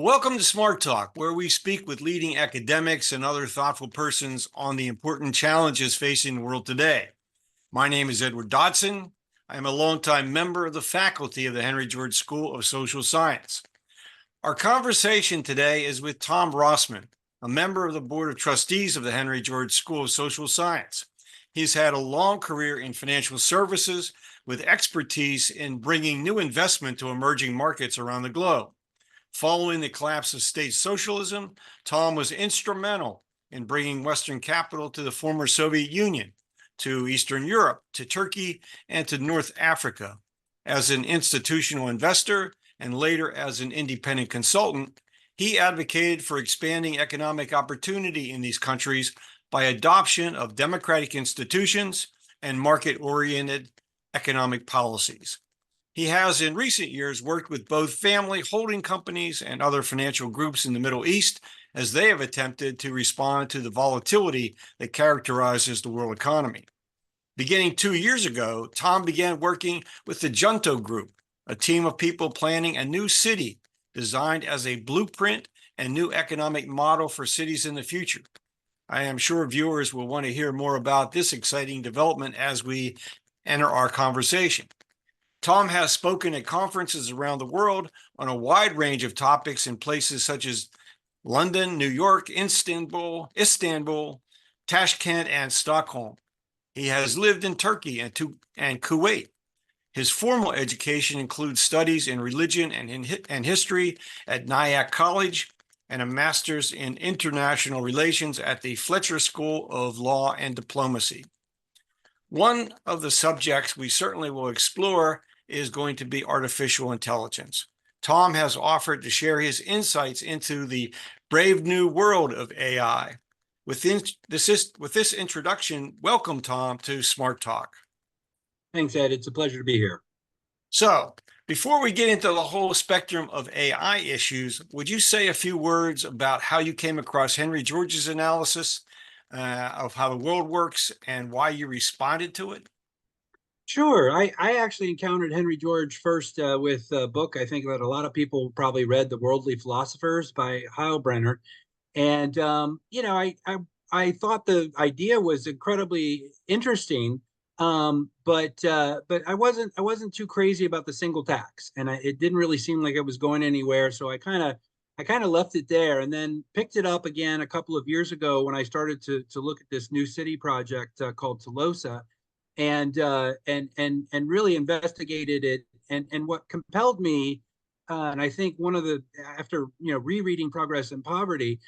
Welcome to Smart Talk, where we speak with leading academics and other thoughtful persons on the important challenges facing the world today. My name is Edward Dodson. I am a longtime member of the faculty of the Henry George School of Social Science. Our conversation today is with Tom Rossman, a member of the Board of Trustees of the Henry George School of Social Science. He's had a long career in financial services with expertise in bringing new investment to emerging markets around the globe. Following the collapse of state socialism, Tom was instrumental in bringing Western capital to the former Soviet Union, to Eastern Europe, to Turkey, and to North Africa. As an institutional investor and later as an independent consultant, he advocated for expanding economic opportunity in these countries by adoption of democratic institutions and market-oriented economic policies. He has in recent years worked with both family holding companies and other financial groups in the Middle East as they have attempted to respond to the volatility that characterizes the world economy. Beginning 2 years ago, Tom began working with the Junto Group, a team of people planning a new city designed as a blueprint and new economic model for cities in the future. I am sure viewers will want to hear more about this exciting development as we enter our conversation. Tom has spoken at conferences around the world on a wide range of topics in places such as London, New York, Istanbul, Tashkent, and Stockholm. He has lived in Turkey and Kuwait. His formal education includes studies in religion and history at Nyack College and a master's in international relations at the Fletcher School of Law and Diplomacy. One of the subjects we certainly will explore is going to be artificial intelligence. Tom has offered to share his insights into the brave new world of AI. With this introduction, welcome, Tom, to Smart Talk. Thanks, Ed. It's a pleasure to be here. So, before we get into the whole spectrum of AI issues, would you say a few words about how you came across Henry George's analysis of how the world works and why you responded to it? Sure. I actually encountered Henry George first with a book I think that a lot of people probably read, The Worldly Philosophers by Heilbrenner. And, I thought the idea was incredibly interesting, but I wasn't too crazy about the single tax, and it didn't really seem like it was going anywhere. So I kind of left it there, and then picked it up again a couple of years ago when I started to look at this new city project called Tolosa, and really investigated it. And what compelled me, and I think one of the, after rereading Progress and Poverty,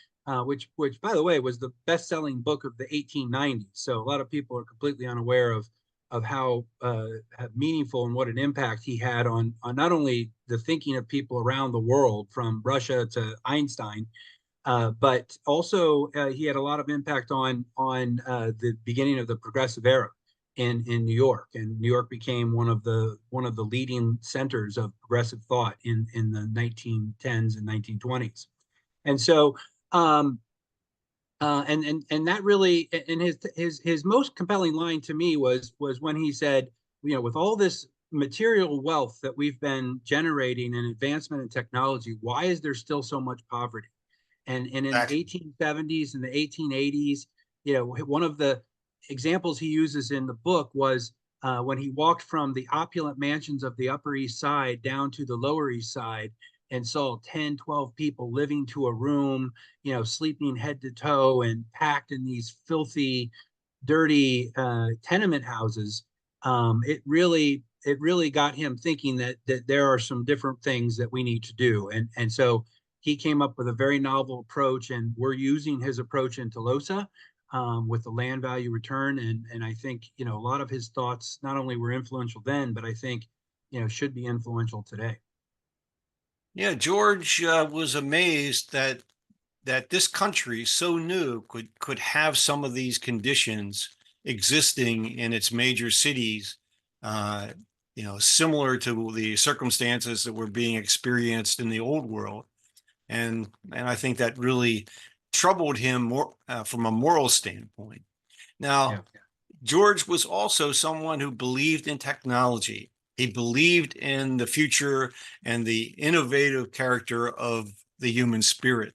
which by the way was the best-selling book of the 1890s, so a lot of people are completely unaware of how meaningful and what an impact he had on not only the thinking of people around the world, from Russia to Einstein, but also he had a lot of impact on the beginning of the progressive era in New York. And New York became one of the leading centers of progressive thought in the 1910s and 1920s. And so and that really, and his most compelling line to me was when he said, with all this material wealth that we've been generating and advancement in technology, why is there still so much poverty? And in the 1870s and the 1880s, one of the examples he uses in the book was when he walked from the opulent mansions of the Upper East Side down to the Lower East Side and saw 10, 12 people living to a room, sleeping head to toe and packed in these filthy, dirty tenement houses. It really got him thinking that there are some different things that we need to do. And so he came up with a very novel approach, and we're using his approach in Tolosa with the land value return. And I think, a lot of his thoughts not only were influential then, but I think, should be influential today. Yeah, George was amazed that this country, so new, could have some of these conditions existing in its major cities, similar to the circumstances that were being experienced in the old world. And I think that really troubled him more from a moral standpoint. Now, George was also someone who believed in technology. He believed in the future and the innovative character of the human spirit.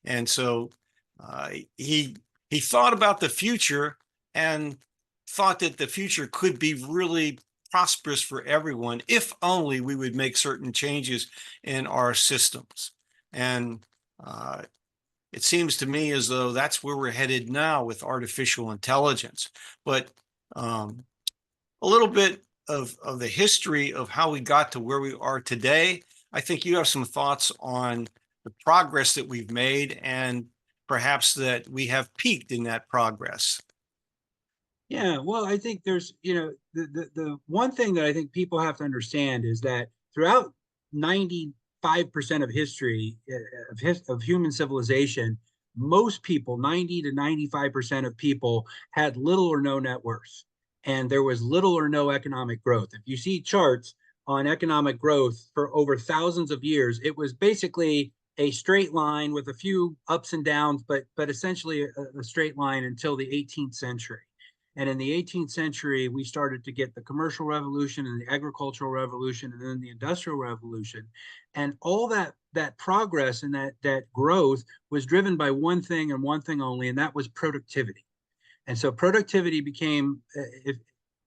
And so uh, he he thought about the future and thought that the future could be really prosperous for everyone if only we would make certain changes in our systems. And uh, it seems to me as though that's where we're headed now with artificial intelligence. But um, a little bit of the history of how we got to where we are today. I think you have some thoughts on the progress that we've made and perhaps that we have peaked in that progress. Yeah, well, I think there's, the one thing that I think people have to understand is that throughout 95% of history of human civilization, most people, 90 to 95% of people had little or no net worth, and there was little or no economic growth. If you see charts on economic growth for over thousands of years, it was basically a straight line with a few ups and downs, but essentially a straight line until the 18th century. And in the 18th century, we started to get the commercial revolution and the agricultural revolution and then the industrial revolution. And all that progress and that growth was driven by one thing and one thing only, and that was productivity. And so productivity became, if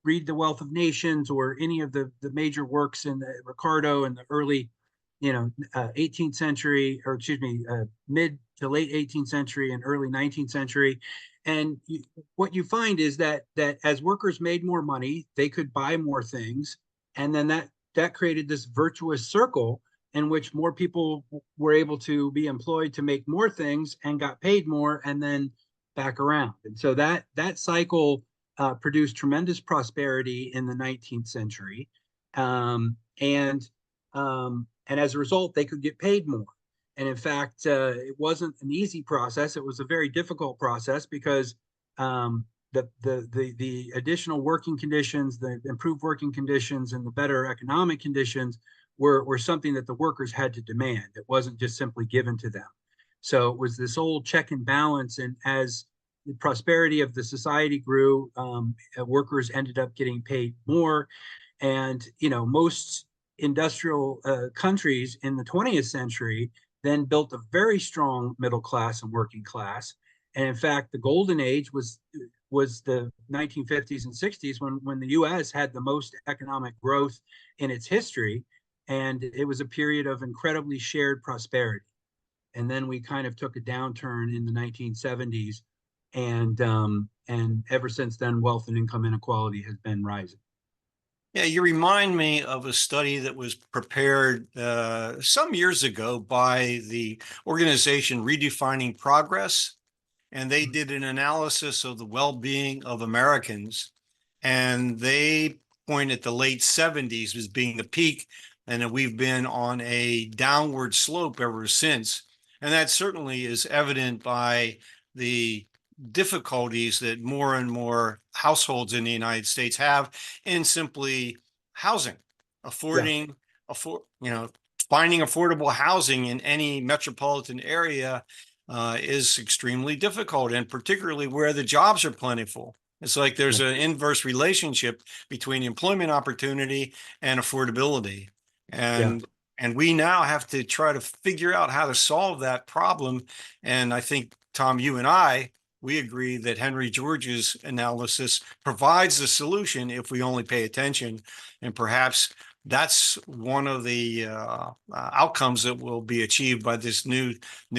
read The Wealth of Nations or any of the major works in Ricardo in the early, 18th century, or excuse me, mid to late 18th century and early 19th century. And what you find is that as workers made more money, they could buy more things, and then that created this virtuous circle in which more people were able to be employed to make more things and got paid more, and then back around. And so that cycle produced tremendous prosperity in the 19th century, and as a result, they could get paid more. And in fact, it wasn't an easy process. It was a very difficult process because the additional working conditions, the improved working conditions, and the better economic conditions were something that the workers had to demand. It wasn't just simply given to them. So it was this old check and balance. And as the prosperity of the society grew, workers ended up getting paid more. And most industrial countries in the 20th century then built a very strong middle class and working class. And in fact, the golden age was the 1950s and 60s when the U.S. had the most economic growth in its history, and it was a period of incredibly shared prosperity. And then we kind of took a downturn in the 1970s, and ever since then, wealth and income inequality has been rising. Yeah, you remind me of a study that was prepared some years ago by the organization Redefining Progress, and they did an analysis of the well-being of Americans, and they point at the late 70s as being the peak, and that we've been on a downward slope ever since. And that certainly is evident by the difficulties that more and more households in the United States have in simply housing, Yeah, finding affordable housing in any metropolitan area is extremely difficult, and particularly where the jobs are plentiful. It's like there's yeah, an inverse relationship between employment opportunity and affordability. yeah, And we now have to try to figure out how to solve that problem. And I think, Tom, you and I, we agree that Henry George's analysis provides the solution if we only pay attention. And perhaps that's one of the outcomes that will be achieved by this new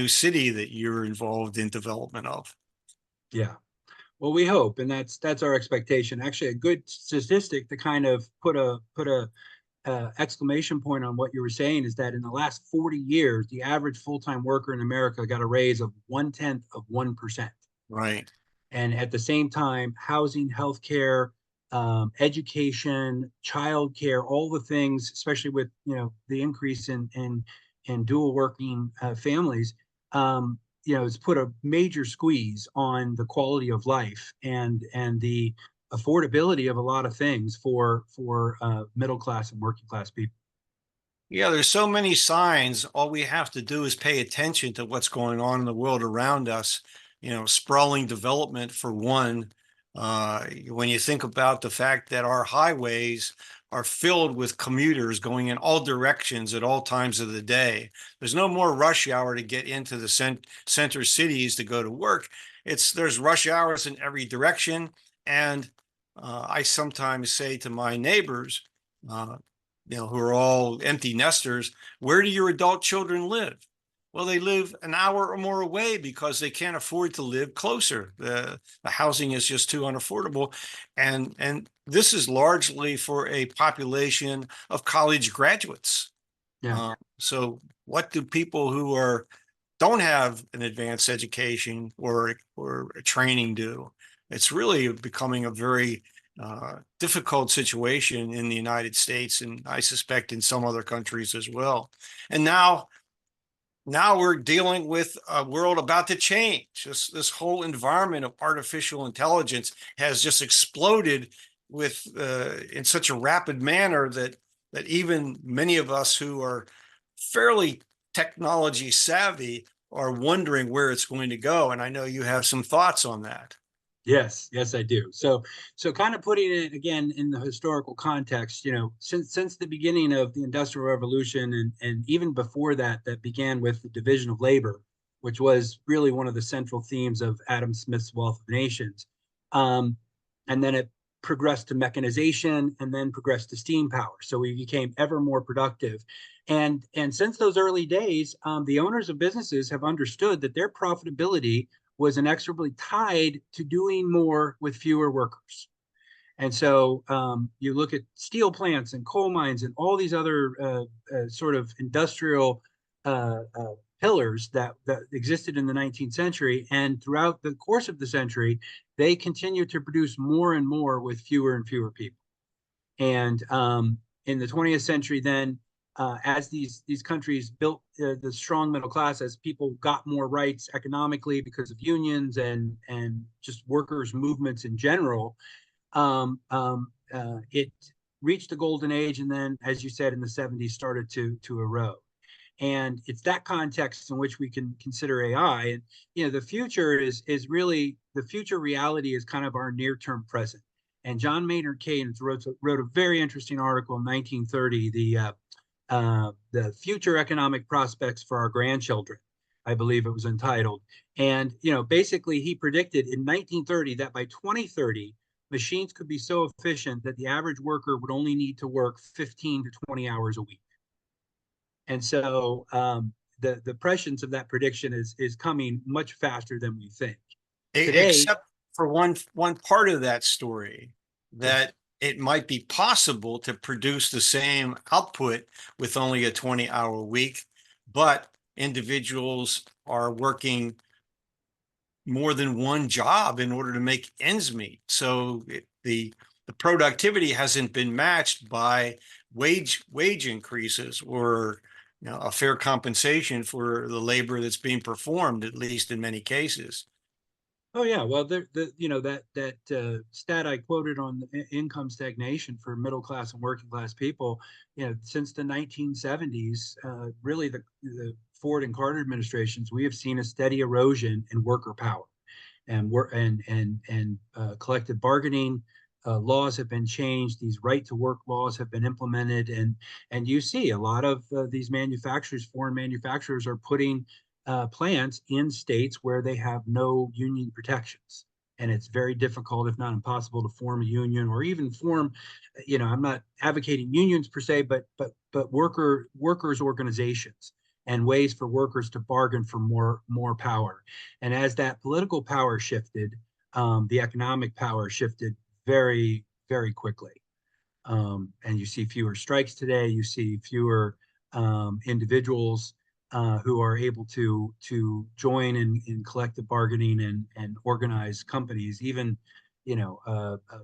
city that you're involved in development of. yeah. Well, we hope, and that's our expectation. Actually, a good statistic to kind of put a exclamation point on what you were saying is that in the last 40 years, the average full-time worker in America got a raise of 0.1%. Right. And at the same time, housing, healthcare, education, childcare, all the things, especially with the increase in dual working families, it's put a major squeeze on the quality of life and the affordability of a lot of things for middle class and working class people. Yeah, there's so many signs. All we have to do is pay attention to what's going on in the world around us. Sprawling development for one. When you think about the fact that our highways are filled with commuters going in all directions at all times of the day. There's no more rush hour to get into the center cities to go to work. There's rush hours in every direction. And I sometimes say to my neighbors, who are all empty nesters, where do your adult children live? Well, they live an hour or more away because they can't afford to live closer. The housing is just too unaffordable. And this is largely for a population of college graduates. Yeah. So what do people who don't have an advanced education or a training do? It's really becoming a very difficult situation in the United States, and I suspect in some other countries as well. And now we're dealing with a world about to change. This whole environment of artificial intelligence has just exploded with in such a rapid manner that even many of us who are fairly technology savvy are wondering where it's going to go. And I know you have some thoughts on that. Yes, I do. So kind of putting it again in the historical context, since the beginning of the Industrial Revolution and even before that, that began with the division of labor, which was really one of the central themes of Adam Smith's Wealth of Nations. And then it progressed to mechanization and then progressed to steam power. So we became ever more productive. And since those early days, the owners of businesses have understood that their profitability was inexorably tied to doing more with fewer workers. And so you look at steel plants and coal mines and all these other sort of industrial pillars that existed in the 19th century. And throughout the course of the century, they continued to produce more and more with fewer and fewer people. And in the 20th century, then as these countries built the strong middle class, as people got more rights economically because of unions and just workers' movements in general, it reached the golden age, and then, as you said, in the 70s, started to erode. And it's that context in which we can consider AI. And the future is really the future reality is kind of our near-term present. And John Maynard Keynes wrote a very interesting article in 1930, the future economic prospects for our grandchildren, I believe it was entitled. And basically he predicted in 1930 that by 2030, machines could be so efficient that the average worker would only need to work 15 to 20 hours a week. And so the prescience of that prediction is coming much faster than we think. Today, Except for one part of that story, that yes. it might be possible to produce the same output with only a 20-hour week, but individuals are working more than one job in order to make ends meet. So the productivity hasn't been matched by wage increases or a fair compensation for the labor that's being performed, at least in many cases. Oh yeah, well, that stat I quoted on the income stagnation for middle class and working class people, since the 1970s, really the Ford and Carter administrations, we have seen a steady erosion in worker power, and collective bargaining laws have been changed. These right to work laws have been implemented, and you see a lot of these manufacturers, foreign manufacturers, are putting plants in states where they have no union protections. And it's very difficult, if not impossible, to form a union or even form, I'm not advocating unions per se, but workers organizations and ways for workers to bargain for more power. And as that political power shifted, the economic power shifted very, very quickly. And you see fewer strikes today. You see fewer individuals who are able to join in collective bargaining and organize companies. Even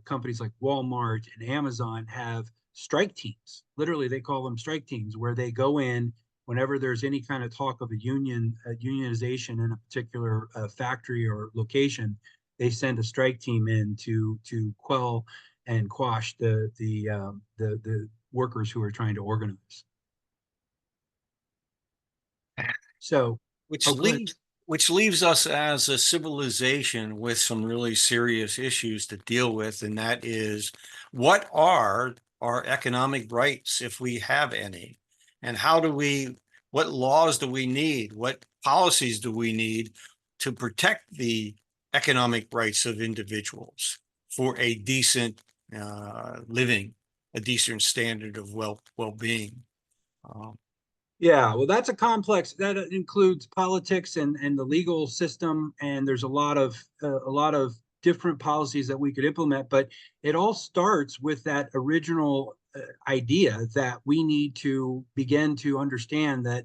companies like Walmart and Amazon have strike teams. Literally, they call them strike teams, where they go in whenever there's any kind of talk of a unionization in a particular factory or location. They send a strike team in to quell and quash the workers who are trying to organize. So, Which oh, go ahead. leaves us as a civilization with some really serious issues to deal with, and that is, what are our economic rights, if we have any? And what laws do we need? What policies do we need to protect the economic rights of individuals for a decent living, a decent standard of well-being? Um, Yeah, well, that's a complex that includes politics and the legal system, and there's a lot of different policies that we could implement. But it all starts with that original idea that we need to begin to understand that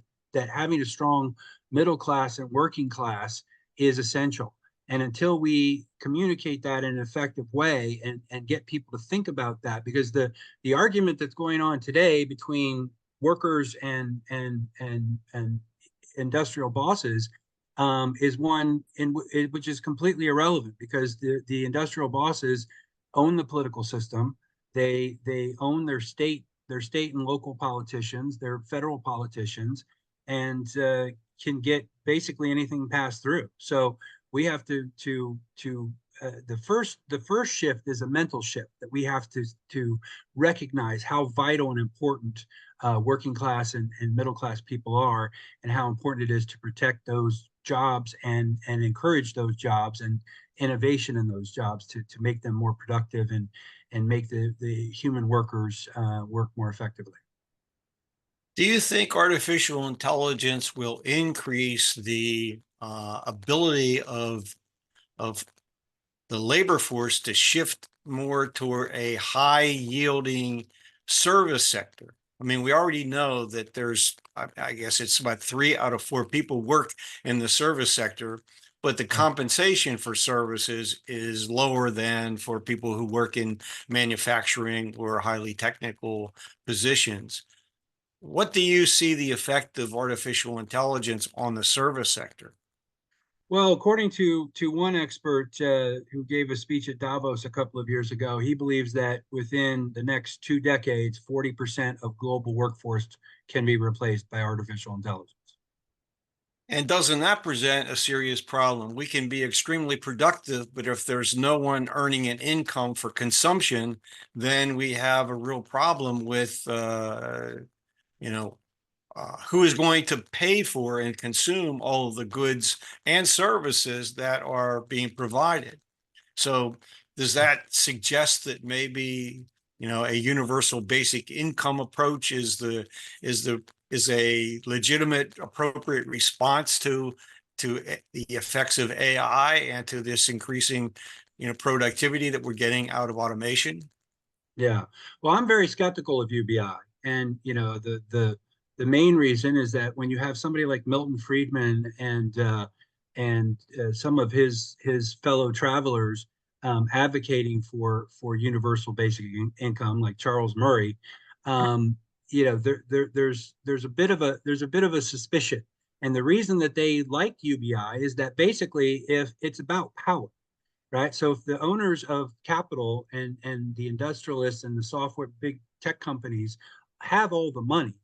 having a strong middle class and working class is essential. And until we communicate that in an effective way and get people to think about that, because the argument that's going on today between workers and industrial bosses is one which is completely irrelevant, because the industrial bosses own the political system. They own their state and local politicians, their federal politicians, and can get basically anything passed through. So we have to the first shift is a mental shift, that we have to recognize how vital and important working class and middle class people are, and how important it is to protect those jobs and encourage those jobs and innovation in those jobs to make them more productive and make the human workers work more effectively. do you think artificial intelligence will increase the ability of the labor force to shift more toward a high yielding service sector? I mean, we already know that I guess it's about 3 out of 4 people work in the service sector, but the compensation for services is lower than for people who work in manufacturing or highly technical positions. What do you see the effect of artificial intelligence on the service sector? Well, according to one expert who gave a speech at Davos a couple of years ago, he believes that within the next 2 decades, 40% of global workforce can be replaced by artificial intelligence. And doesn't that present a serious problem? We can be extremely productive, but if there's no one earning an income for consumption, then we have a real problem with, you know, who is going to pay for and consume all of the goods and services that are being provided. So does that suggest that maybe, a universal basic income approach is the is a legitimate, appropriate response to the effects of AI and to this increasing, productivity that we're getting out of automation? Yeah. Well, I'm very skeptical of UBI. And the main reason is that when you have somebody like Milton Friedman and some of his fellow travelers advocating for universal basic income, like Charles Murray, there's a bit of a suspicion. And the reason that they like UBI is that basically, if it's about power, right? So if the owners of capital and the industrialists and the software big tech companies have all the money,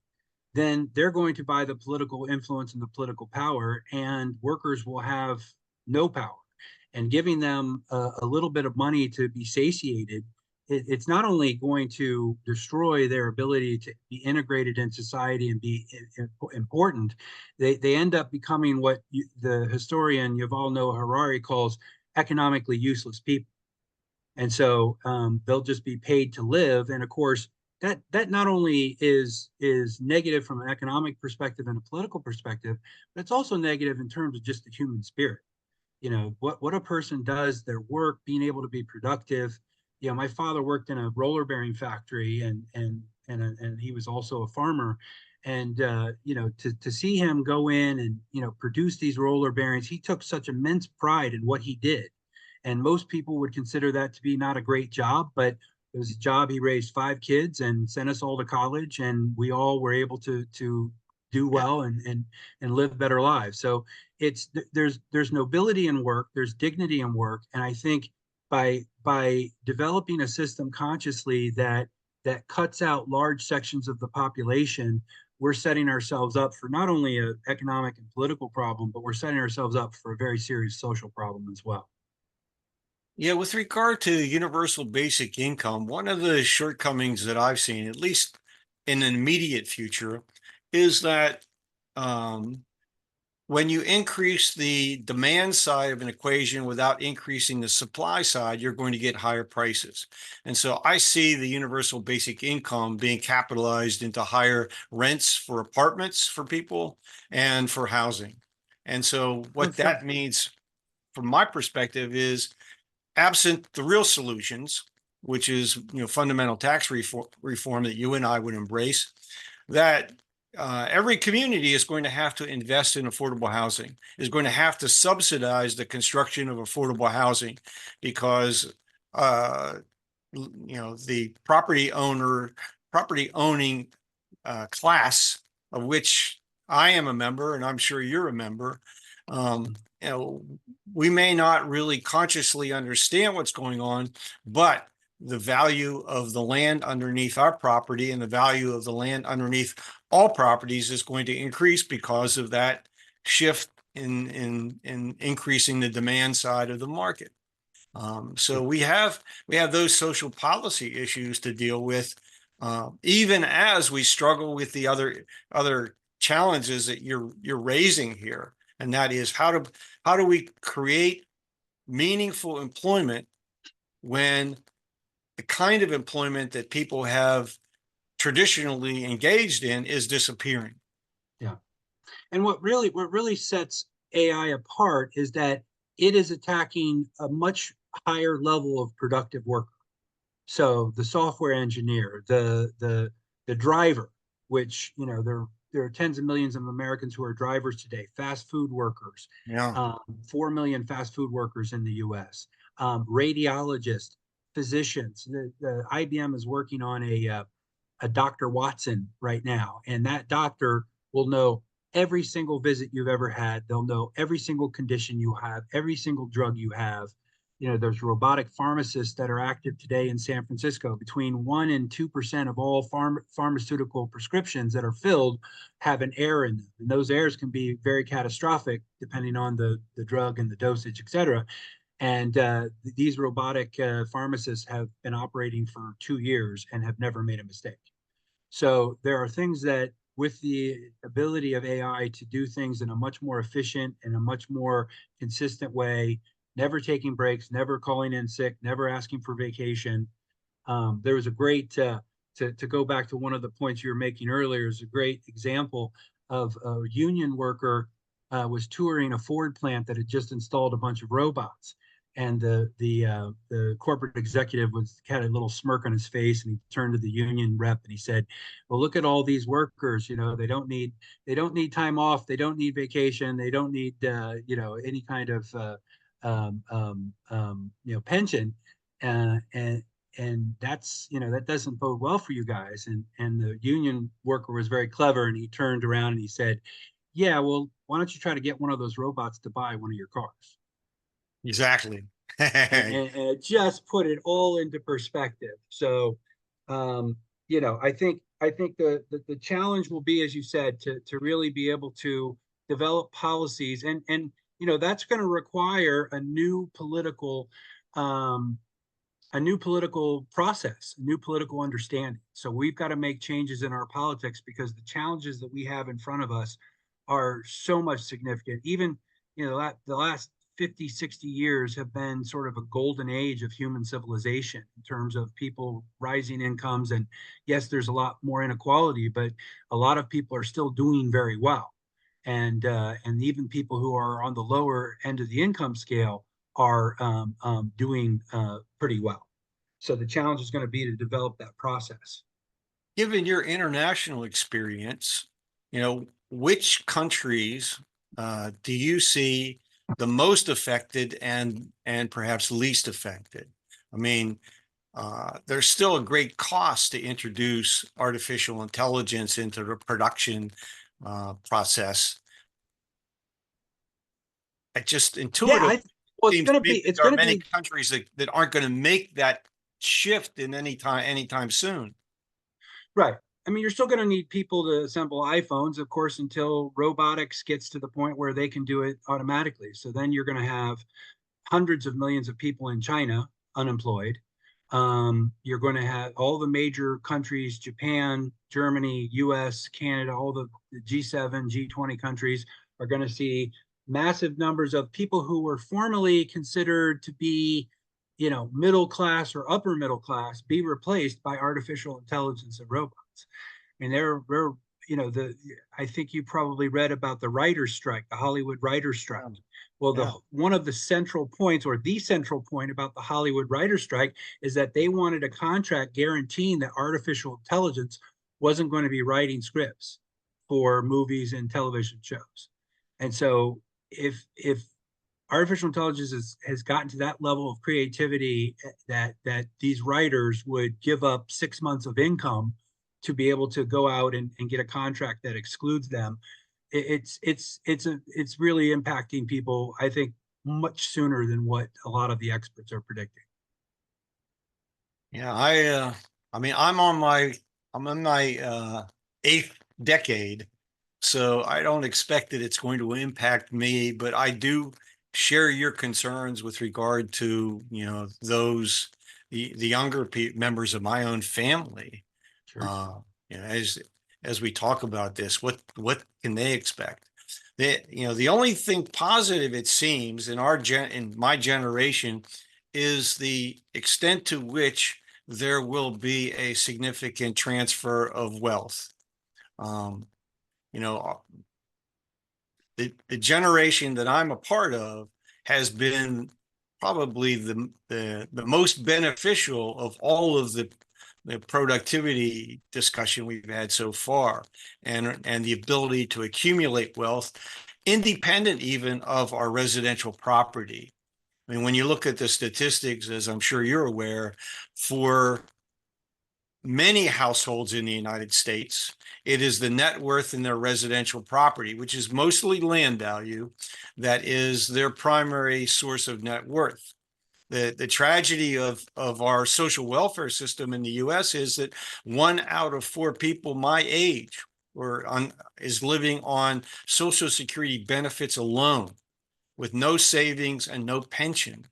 then they're going to buy the political influence and the political power, and workers will have no power. And giving them a little bit of money to be satiated, it's not only going to destroy their ability to be integrated in society and be important, they end up becoming what the historian Yuval Noah Harari calls economically useless people. And so they'll just be paid to live. And of course, that not only is negative from an economic perspective and a political perspective, but it's also negative in terms of just the human spirit. What a person does, their work, being able to be productive. My father worked in a roller bearing factory, and he was also a farmer. And to see him go in and produce these roller bearings, he took such immense pride in what he did. And most people would consider that to be not a great job, but it was a job. He raised 5 kids and sent us all to college, and we all were able to do well and live better lives. So there's nobility in work, there's dignity in work, and I think by developing a system consciously that cuts out large sections of the population, we're setting ourselves up for not only an economic and political problem, but we're setting ourselves up for a very serious social problem as well. Yeah, with regard to universal basic income, one of the shortcomings that I've seen, at least in an immediate future, is that um, when you increase the demand side of an equation without increasing the supply side, you're going to get higher prices. And so I see the universal basic income being capitalized into higher rents for apartments for people and for housing. And so Oh, what sure. that means from my perspective is absent the real solutions, which is fundamental tax reform that you and I would embrace, that every community is going to have to invest in affordable housing, is going to have to subsidize the construction of affordable housing because uh, the property owning class of which I am a member, and I'm sure you're a member. Um, you know, we may not really consciously understand what's going on, but the value of the land underneath our property and the value of the land underneath all properties is going to increase because of that shift in increasing the demand side of the market. So we have those social policy issues to deal with, even as we struggle with the other challenges that you're raising here, and that is how do we create meaningful employment when the kind of employment that people have traditionally engaged in is disappearing. Yeah. And what really sets AI apart is that it is attacking a much higher level of productive work. So the software engineer, the driver, which there are tens of millions of Americans who are drivers today, fast food workers, Yeah. 4 million fast food workers in the U.S., radiologists, physicians. The IBM is working on a Dr. Watson right now, and that doctor will know every single visit you've ever had. They'll know every single condition you have, every single drug you have. There's robotic pharmacists that are active today in San Francisco. Between 1 and 2% of all pharmaceutical prescriptions that are filled have an error in them. And those errors can be very catastrophic depending on the drug and the dosage, et cetera. And these robotic pharmacists have been operating for 2 years and have never made a mistake. So there are things that, with the ability of AI to do things in a much more efficient and a much more consistent way, never taking breaks, never calling in sick, never asking for vacation. There was a great, to go back to one of the points you were making earlier, is a great example of a union worker was touring a Ford plant that had just installed a bunch of robots. And the corporate executive had a little smirk on his face, and he turned to the union rep and he said, "Well, look at all these workers. They don't need time off. They don't need vacation. They don't need any kind of pension, and that doesn't bode well for you guys." And the union worker was very clever, and he turned around and he said, "Yeah, well, why don't you try to get one of those robots to buy one of your cars?" Exactly. And it just put it all into perspective. So, um, I think the challenge will be, as you said, to really be able to develop policies, and that's going to require um, a new political process, a new political understanding. So we've got to make changes in our politics because the challenges that we have in front of us are so much significant. Even, the last 50, 60 years have been sort of a golden age of human civilization in terms of people rising incomes. And yes, there's a lot more inequality, but a lot of people are still doing very well. And even people who are on the lower end of the income scale are doing pretty well. So the challenge is going to be to develop that process. Given your international experience, which countries do you see the most affected and perhaps least affected? I mean, there's still a great cost to introduce artificial intelligence into the production process. It just Yeah, intuitively well, seems to me that it's there are going to many be countries that aren't going to make that shift in anytime soon. right. I mean, you're still going to need people to assemble iPhones, of course, until robotics gets to the point where they can do it automatically. So then you're going to have hundreds of millions of people in China unemployed. You're going to have all the major countries, Japan, Germany, US, Canada, all the G7, G20 countries are going to see massive numbers of people who were formerly considered to be, middle class or upper middle class be replaced by artificial intelligence and robots. And they're the I think you probably read about the writer's strike, the Hollywood writer's strike. Well, Yeah. one of the central points, or the central point about the Hollywood writer's strike, is that they wanted a contract guaranteeing that artificial intelligence wasn't going to be writing scripts for movies and television shows. And so if artificial intelligence has gotten to that level of creativity that these writers would give up 6 months of income to be able to go out and get a contract that excludes them, it's really impacting people, I think, much sooner than what a lot of the experts are predicting. Yeah, I mean, I'm in my eighth decade, so I don't expect that it's going to impact me, but I do share your concerns with regard to, the younger members of my own family. Sure. Uh, as we talk about this, what can they expect? The only thing positive it seems in my generation is the extent to which there will be a significant transfer of wealth. Um, you know, the generation that I'm a part of has been probably the most beneficial of all of the productivity discussion we've had so far, and the ability to accumulate wealth independent even of our residential property. I mean, when you look at the statistics, as I'm sure you're aware, for many households in the United States, it is the net worth in their residential property, which is mostly land value, that is their primary source of net worth. The tragedy of our social welfare system in the US is that 1 out of 4 people my age is living on Social Security benefits alone, with no savings and no pension.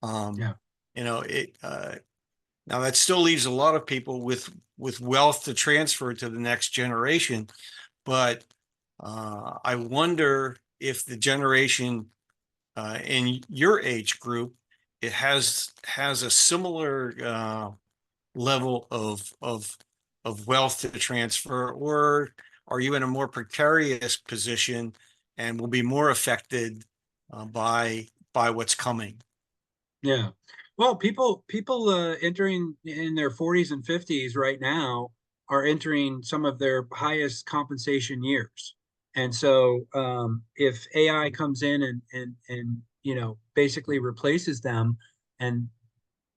Um, Yeah. you know, it Now that still leaves a lot of people with wealth to transfer to the next generation, but I wonder if the generation in your age group it has a similar level of wealth to transfer, or are you in a more precarious position and will be more affected by what's coming? Yeah. Well, people entering in their 40s and 50s right now are entering some of their highest compensation years. And so if AI comes in and basically replaces them, and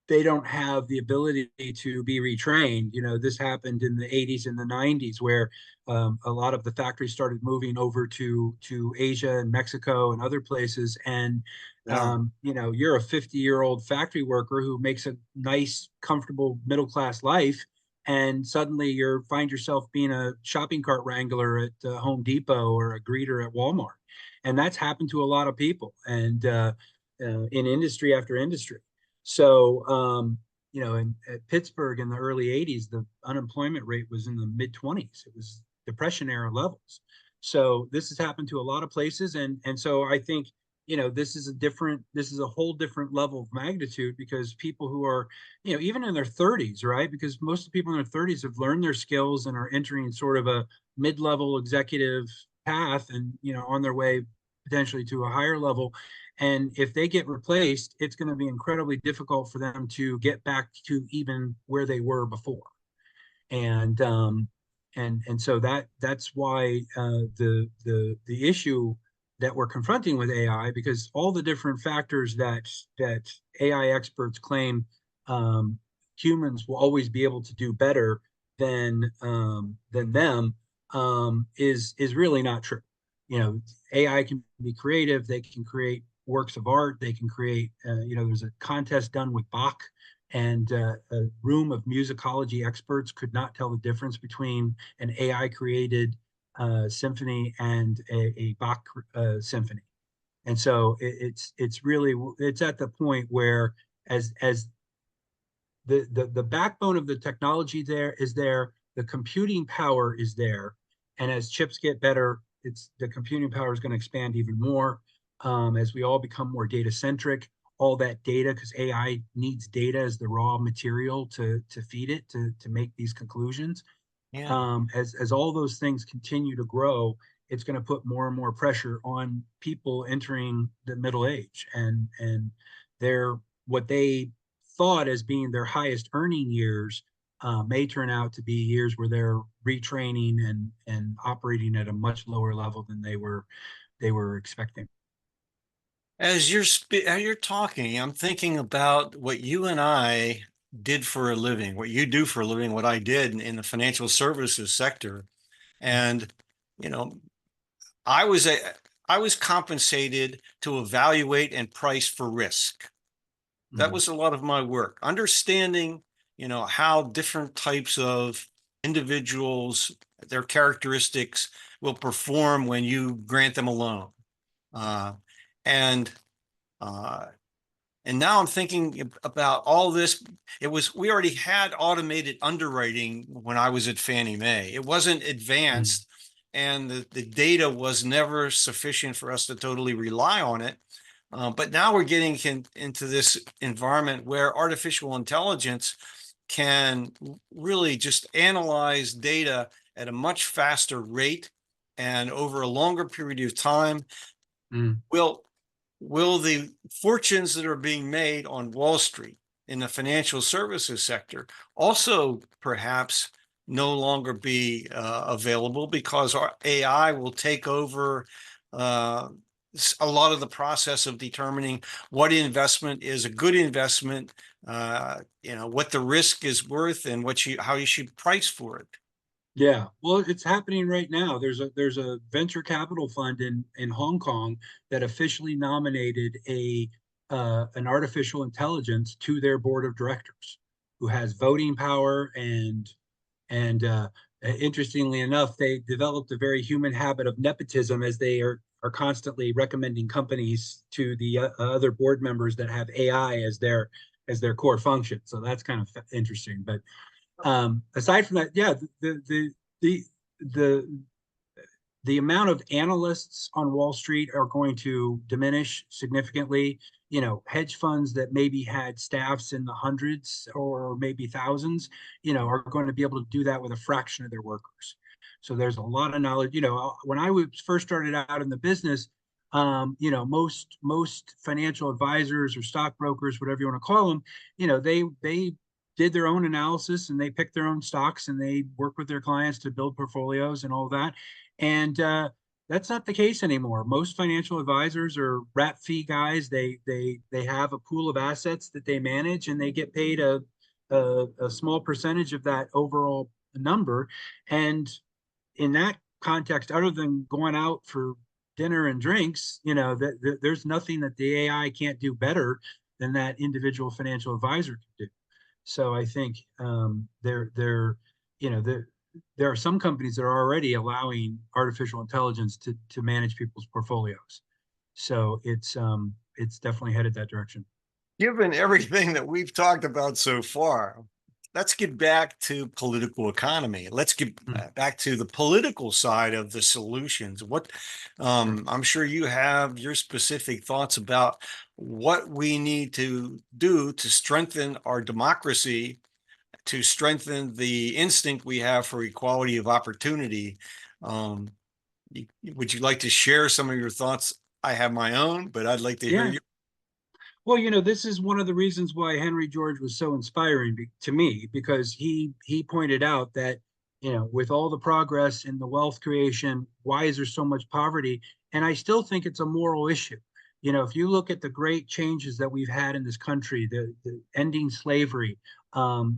they don't have the ability to be retrained. This happened in the 80s and the 90s, where a lot of the factories started moving over to Asia and Mexico and other places. And Yeah. you're a 50-year-old factory worker who makes a nice, comfortable middle class life, and suddenly you find yourself being a shopping cart wrangler at Home Depot or a greeter at Walmart, and that's happened to a lot of people, and in industry after industry. So, in at Pittsburgh in the early 80s, the unemployment rate was in the mid 20s. It was Depression era levels. So this has happened to a lot of places. And so I think, this is a whole different level of magnitude, because people who are, even in their 30s, right? Because most of the people in their 30s have learned their skills and are entering sort of a mid-level executive path, and, on their way potentially to a higher level. And if they get replaced, it's going to be incredibly difficult for them to get back to even where they were before. And so that's why the issue that we're confronting with AI, because all the different factors that AI experts claim humans will always be able to do better than them, is really not true. AI can be creative; they can create works of art. They can create. There's a contest done with Bach, and a room of musicology experts could not tell the difference between an AI created symphony and a Bach symphony. And so it's really it's at the point where as the backbone of the technology there is there, the computing power is there, and as chips get better, it's the computing power is going to expand even more as we all become more data centric. All that data, because AI needs data as the raw material to feed it to make these conclusions. Yeah. As all those things continue to grow, it's going to put more and more pressure on people entering the middle age, and they're what they thought as being their highest earning years may turn out to be years where they're retraining and operating at a much lower level than they were expecting. As you're talking, I'm thinking about what you and I did for a living, what you do for a living, what I did in the financial services sector. And, you know, I was a I was compensated to evaluate and price for risk. That Mhm. was a lot of my work, understanding, how different types of individuals, their characteristics will perform when you grant them a loan. Uh, and uh, and now I'm thinking about all this. We already had automated underwriting when I was at Fannie Mae. It wasn't Mhm. advanced, and the data was never sufficient for us to totally rely on it. But now we're getting into this environment where artificial intelligence can really just analyze data at a much faster rate and over a longer period of time. Mhm. Will will the fortunes that are being made on Wall Street in the financial services sector also perhaps no longer be available because our AI will take over uh, a lot of the process of determining what investment is a good investment, what the risk is worth, and how you should price for it. Yeah, well, it's happening right now. There's a venture capital fund in Hong Kong that officially nominated a an artificial intelligence to their board of directors, who has voting power and interestingly enough, they developed a very human habit of nepotism as they are constantly recommending companies to the other board members that have AI as their core function. So that's kind of interesting, but aside from that, yeah, the the the amount of analysts on Wall Street are going to diminish significantly. Hedge funds that maybe had staffs in the hundreds or maybe thousands, are going to be able to do that with a fraction of their workers. So there's a lot of knowledge. When I was first started out in the business, most financial advisors or stockbrokers, whatever you want to call them, they did their own analysis and they picked their own stocks and they work with their clients to build portfolios and all that. And that's not the case anymore. Most financial advisors are rat fee guys. They have a pool of assets that they manage, and they get paid a small percentage of that overall number. And in that context, other than going out for dinner and drinks, there's nothing that the AI can't do better than that individual financial advisor can do. So I think you know, there are some companies that are already allowing artificial intelligence to manage people's portfolios. So it's definitely headed that direction. Given everything that we've talked about so far, let's get back to political economy. Let's get Mm, back to the political side of the solutions. sure. I'm sure you have your specific thoughts about what we need to do to strengthen our democracy, to strengthen the instinct we have for equality of opportunity. Um, would you like to share some of your thoughts? I have my own, but I'd like to hear Yeah. you. Well, this is one of the reasons why Henry George was so inspiring to me, because he pointed out that, with all the progress in the wealth creation, why is there so much poverty? And I still think it's a moral issue. If you look at the great changes that we've had in this country, the ending slavery,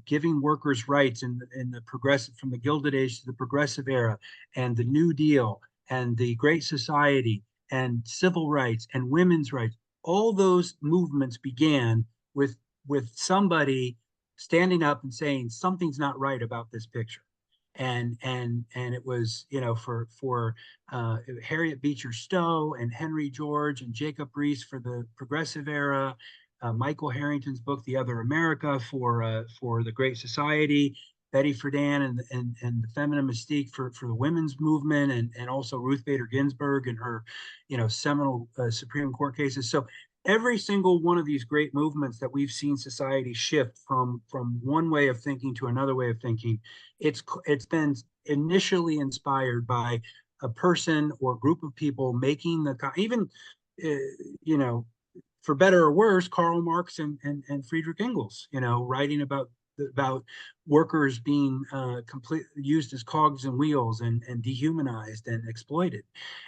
giving workers rights in the progressive, from the Gilded Age to the progressive era, and the New Deal, and the Great Society, and civil rights, and women's rights, all those movements began with somebody standing up and saying something's not right about this picture. and it was, for Harriet Beecher Stowe and Henry George and Jacob Riis for the Progressive Era, Michael Harrington's book The Other America for the Great Society, Betty Friedan and the feminine mystique for the women's movement, and also Ruth Bader Ginsburg and her seminal Supreme Court cases. So every single one of these great movements that we've seen society shift from one way of thinking to another way of thinking, it's been initially inspired by a person or group of people making even you know for better or worse, Karl Marx and Friedrich Engels, writing about workers being used as cogs and wheels and dehumanized and exploited.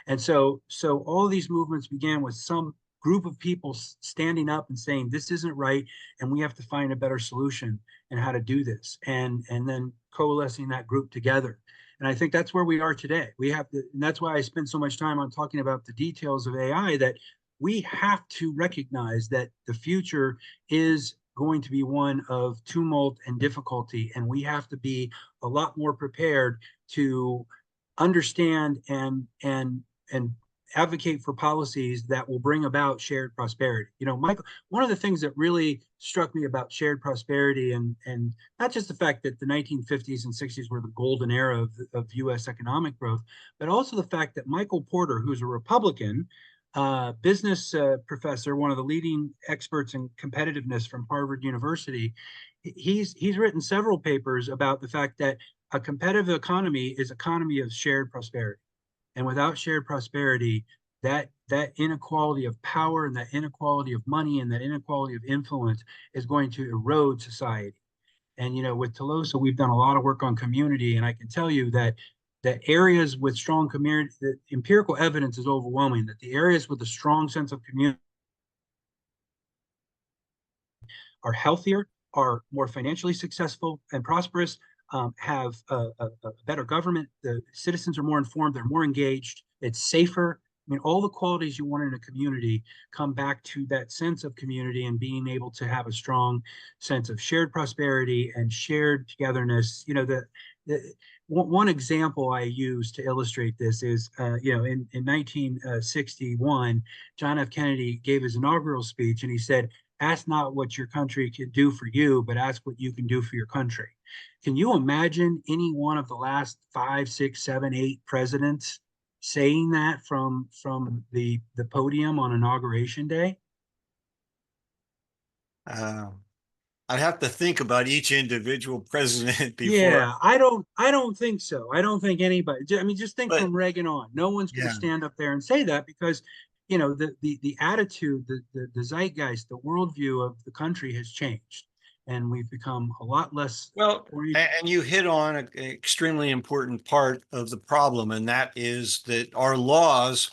And so all these movements began with some group of people standing up and saying, this isn't right, and we have to find a better solution and how to do this, and then coalescing that group together. And I think that's where we are today. We have to, and that's why I spend so much time on talking about the details of AI, that we have to recognize that the future is going to be one of tumult and difficulty, and we have to be a lot more prepared to understand and advocate for policies that will bring about shared prosperity. Michael, one of the things that really struck me about shared prosperity, and not just the fact that the 1950s and 60s were the golden era of U.S. economic growth, but also the fact that Michael Porter, who's a Republican, business professor, one of the leading experts in competitiveness from Harvard University, he's written several papers about the fact that a competitive economy is an economy of shared prosperity. And without shared prosperity, that inequality of power and that inequality of money and that inequality of influence is going to erode society. And with Tolosa, we've done a lot of work on community, and I can tell you that areas with strong community, the empirical evidence is overwhelming that the areas with a strong sense of community are healthier, are more financially successful and prosperous, have a better government. The citizens are more informed, they're more engaged, it's safer. I mean, all the qualities you want in a community come back to that sense of community and being able to have a strong sense of shared prosperity and shared togetherness. One example I use to illustrate this is, in 1961, John F. Kennedy gave his inaugural speech, and he said, ask not what your country can do for you, but ask what you can do for your country. Can you imagine any one of the last 5, 6, 7, 8 presidents saying that from the podium on Inauguration Day? Uh, I'd have to think about each individual president before, Yeah, I don't think so. I don't think anybody. I mean, just think but from Reagan on. No one's going to yeah. stand up there and say that, because the attitude, the zeitgeist, the worldview of the country has changed, and we've become a lot less. Well, and you hit on an extremely important part of the problem, and that is that our laws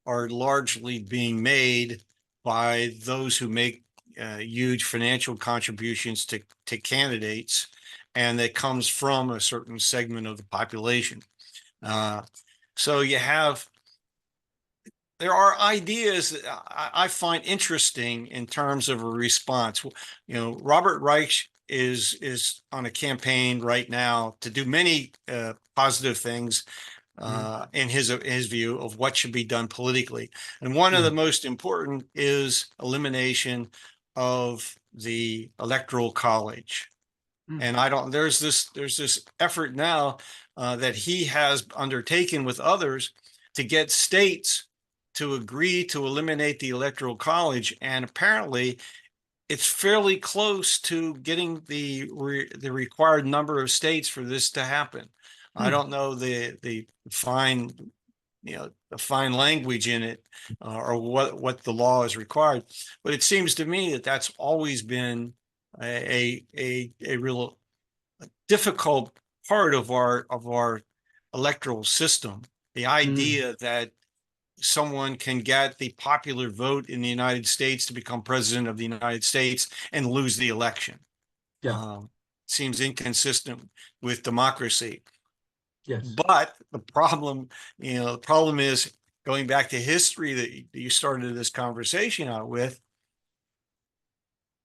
are largely being made by those who make huge financial contributions to candidates, and that comes from a certain segment of the population. Uh, so there are ideas that I find interesting in terms of a response. Robert Reich is on a campaign right now to do many positive things in his view of what should be done politically. And one of the most important is elimination of the Electoral College. And there's this effort now that he has undertaken with others to get states to agree to eliminate the Electoral College. And apparently it's fairly close to getting the required number of states for this to happen. I don't know the fine language in it or what the law is required, but it seems to me that that's always been a real difficult part of our electoral system. The idea that someone can get the popular vote in the United States to become president of the United States and lose the election. Yeah. Seems inconsistent with democracy. Yes. But the problem is, going back to history that you started this conversation out with,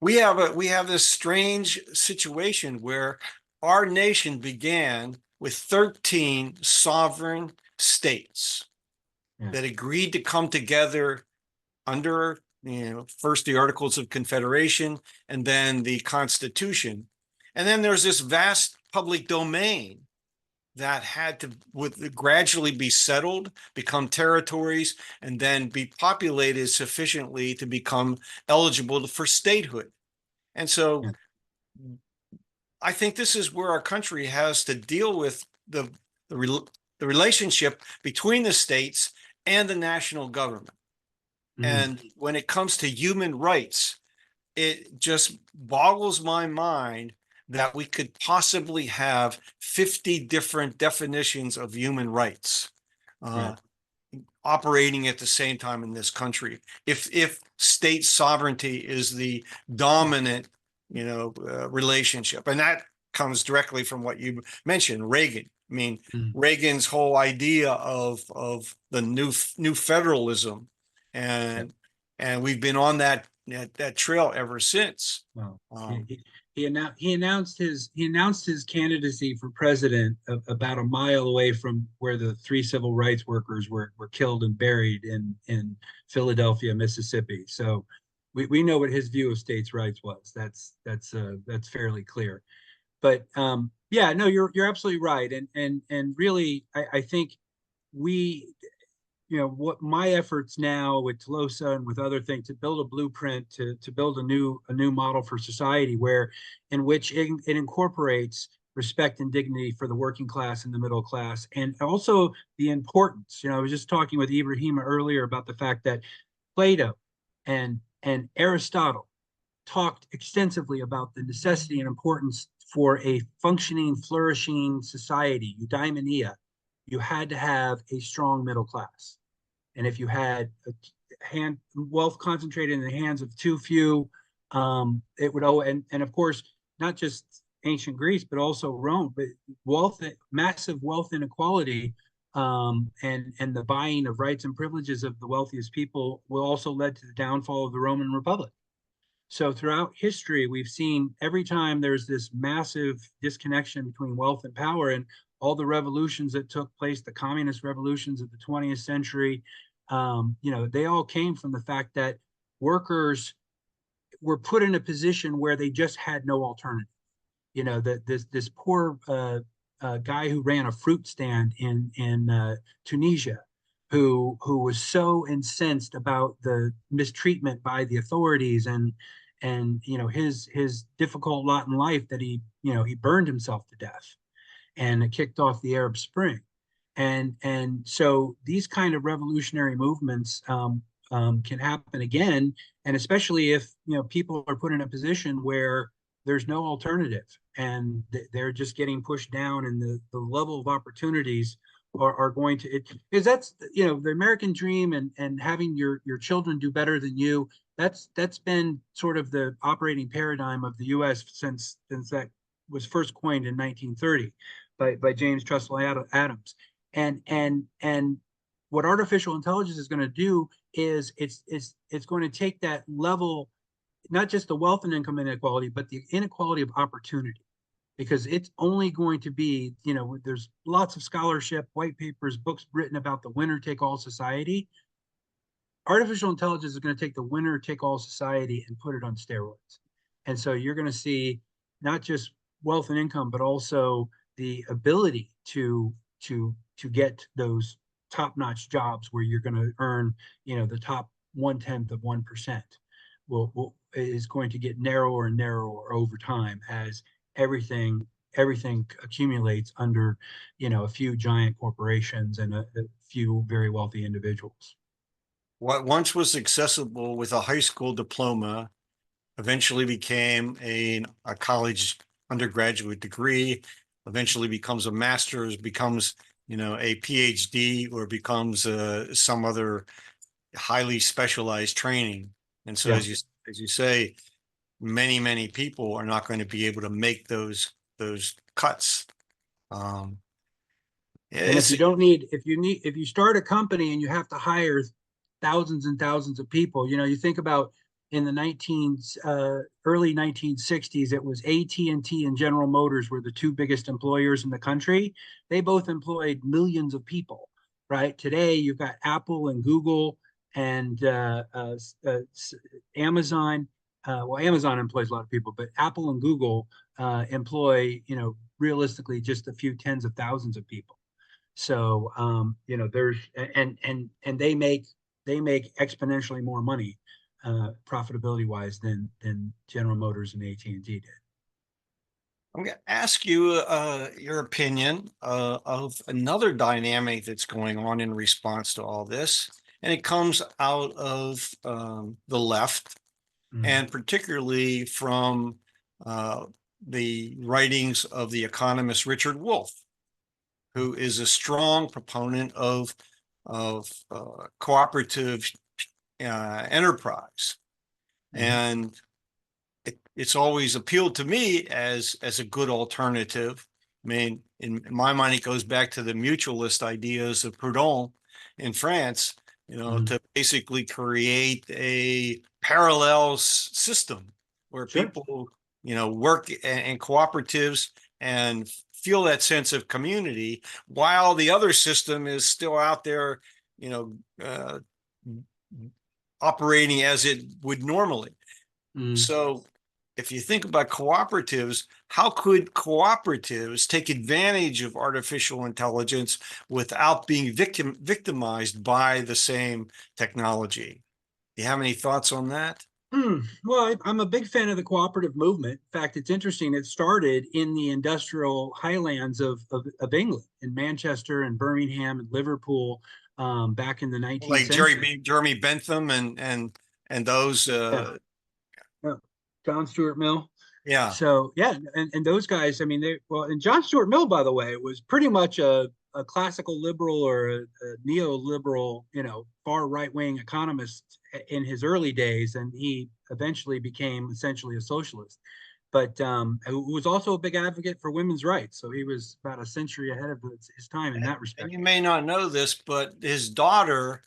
we have this strange situation where our nation began with 13 sovereign states Yeah. that agreed to come together under, first the Articles of Confederation and then the Constitution. And then there's this vast public domain that had to gradually be settled, become territories, and then be populated sufficiently to become eligible for statehood. And so Yeah. I think this is where our country has to deal with the relationship between the states and the national government. Mhm. And when it comes to human rights, it just boggles my mind that we could possibly have 50 different definitions of human rights Right. operating at the same time in this country. If state sovereignty is the dominant, relationship, and that comes directly from what you mentioned, Reagan. I mean, Mhm. Reagan's whole idea of the new federalism, Yep. and we've been on that trail ever since. Well, Um, he announced his candidacy for president about a mile away from where the three civil rights workers were killed and buried in Philadelphia, Mississippi. So we know what his view of states' rights was. That's fairly clear. But yeah, no, you're absolutely right. And really, I think we what my efforts now with Tolosa and with other things to build a blueprint to build a new model for society where in which it incorporates respect and dignity for the working class and the middle class, and also the importance. I was just talking with Ibrahima earlier about the fact that Plato and Aristotle talked extensively about the necessity and importance for a functioning, flourishing society, eudaimonia. You had to have a strong middle class. And if you had wealth concentrated in the hands of too few, it would and of course, not just ancient Greece, but also Rome, but massive wealth inequality, and the buying of rights and privileges of the wealthiest people will also led to the downfall of the Roman Republic. So throughout history, we've seen every time there's this massive disconnection between wealth and power, and all the revolutions that took place, the communist revolutions of the 20th century, they all came from the fact that workers were put in a position where they just had no alternative. That this poor guy who ran a fruit stand in Tunisia, who was so incensed about the mistreatment by the authorities and his difficult lot in life that he burned himself to death, and it kicked off the Arab Spring. And so these kind of revolutionary movements can happen again, and especially if people are put in a position where there's no alternative and they're just getting pushed down, and the level of opportunities are going to it, because that's the American dream, and having your children do better than you. That's been sort of the operating paradigm of the U.S. since that was first coined in 1930 by James Trustell Adams. And what artificial intelligence is going to do is it's going to take that level, not just the wealth and income inequality, but the inequality of opportunity, because it's only going to be, there's lots of scholarship, white papers, books written about the winner take all society. Artificial intelligence is going to take the winner take all society and put it on steroids. And so you're going to see not just wealth and income, but also the ability to get those top-notch jobs where you're going to earn, the top 1/10 of 1% is going to get narrower and narrower over time as everything accumulates under, a few giant corporations and a few very wealthy individuals. what once was accessible with a high school diploma eventually became a college undergraduate degree, eventually becomes a master's, becomes, a PhD, or becomes some other highly specialized training. And so, Yeah. as you say, many people are not going to be able to make those cuts. Um, And it's if you start a company and you have to hire thousands and thousands of people, you think about in the early 1960s, it was AT&T and General Motors were the two biggest employers in the country. They both employed millions of people, right? Today, you've got Apple and Google and Amazon. Well, Amazon employs a lot of people, but Apple and Google employ, realistically, just a few tens of thousands of people. So, there's and they make exponentially more money, profitability wise, than General Motors and AT&T did. I'm going to ask you your opinion of another dynamic that's going on in response to all this. And it comes out of the left, and particularly from the writings of the economist Richard Wolff, who is a strong proponent of cooperative enterprise. And it's always appealed to me as a good alternative. I mean, in my mind, it goes back to the mutualist ideas of Proudhon in France, to basically create a parallel system where Sure. people, work in cooperatives and feel that sense of community, while the other system is still out there, operating as it would normally. So if you think about cooperatives, how could cooperatives take advantage of artificial intelligence without being victimized by the same technology? Do you have any thoughts on that? Well, I'm a big fan of the cooperative movement. In fact, it's interesting. It started in the industrial highlands of England, in Manchester and Birmingham and Liverpool, back in the 19th Like century. Jeremy Bentham and those Yeah. Yeah. John Stuart Mill. yeah. So yeah, and those guys, I mean, and John Stuart Mill, by the way, was pretty much a classical liberal or a neoliberal, far right wing economist in his early days, and he eventually became essentially a socialist. But who was also a big advocate for women's rights. So he was about a century ahead of his time in that And respect. you may not know this, but his daughter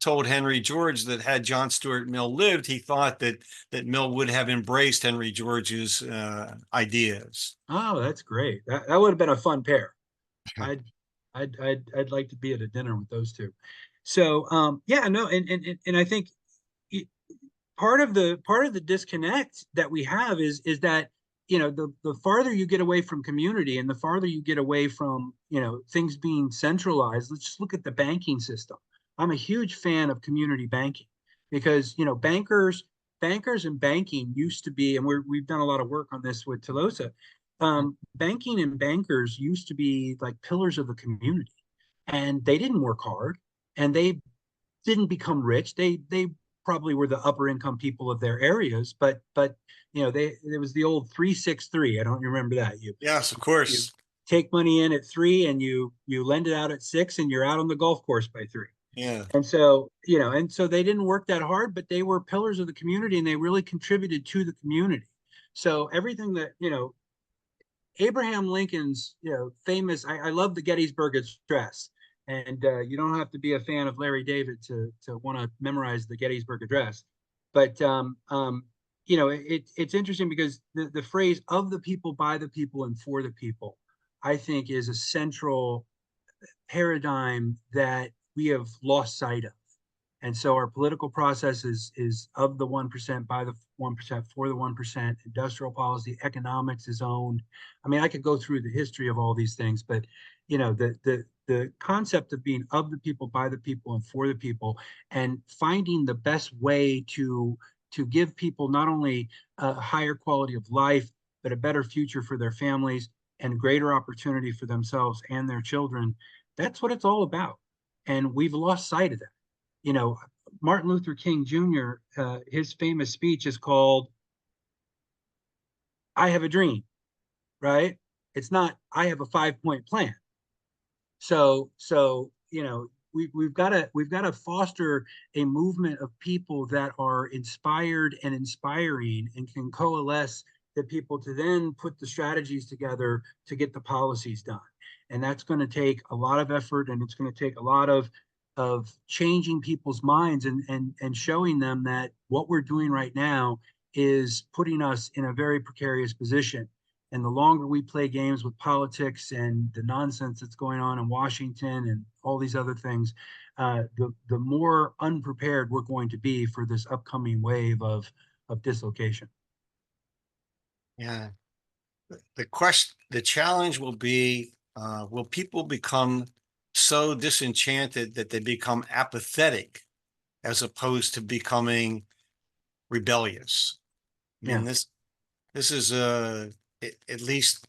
told Henry George that had John Stuart Mill lived, he thought that Mill would have embraced Henry George's ideas. Oh, that's great. That would have been a fun pair. I'd I'd like to be at a dinner with those two. So yeah, no, and I think part of the disconnect that we have is that the farther you get away from community and the farther you get away from things being centralized. Let's just look at the banking system. I'm a huge fan of community banking because bankers and banking used to be, and we've done a lot of work on this with Telosa. Banking and bankers used to be like pillars of the community, and they didn't work hard, and they didn't become rich. They probably were the upper income people of their areas, but there was the old 363. I don't remember that. Yes, of You course. take money in at 3 and you lend it out at 6 and you're out on the golf course by 3. Yeah. And so they didn't work that hard, but they were pillars of the community and they really contributed to the community. So everything that Abraham Lincoln's, famous. I love the Gettysburg Address, and you don't have to be a fan of Larry David to want to memorize the Gettysburg Address. But it's interesting because the phrase "of the people, by the people, and for the people," I think, is a central paradigm that we have lost sight of. And so our political process is of the 1%, by the 1%, for the 1%. Industrial policy, economics is owned. I mean, I could go through the history of all these things, but the concept of being of the people, by the people, and for the people, and finding the best way to give people not only a higher quality of life, but a better future for their families and greater opportunity for themselves and their children. That's what it's all about. And we've lost sight of that. Martin Luther King Jr., his famous speech is called "I Have a Dream," right? It's not "I have a 5-point plan." So we've got to foster a movement of people that are inspired and inspiring and can coalesce the people to then put the strategies together to get the policies done. And that's going to take a lot of effort, and it's going to take a lot of of changing people's minds and showing them that what we're doing right now is putting us in a very precarious position. And the longer we play games with politics and the nonsense that's going on in Washington and all these other things, the more unprepared we're going to be for this upcoming wave of dislocation. Yeah. The challenge will be, will people become so disenchanted that they become apathetic as opposed to becoming rebellious? I mean, Yeah. this is at least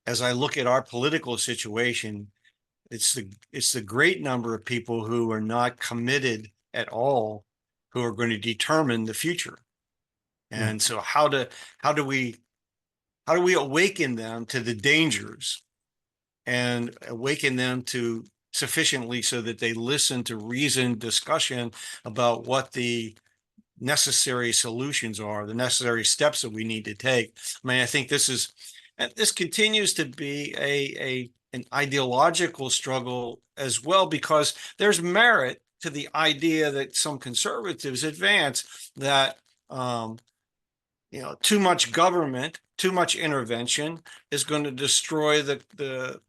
as I look at our political situation, it's the great number of people who are not committed at all who are going to determine the future. Yeah. And so how do we how do we awaken them to the dangers and awaken them to sufficiently so that they listen to reasoned discussion about what the necessary solutions are, the necessary steps that we need to take? I mean, I think this continues to be an ideological struggle as well, because there's merit to the idea that some conservatives advance that too much government, too much intervention is going to destroy the the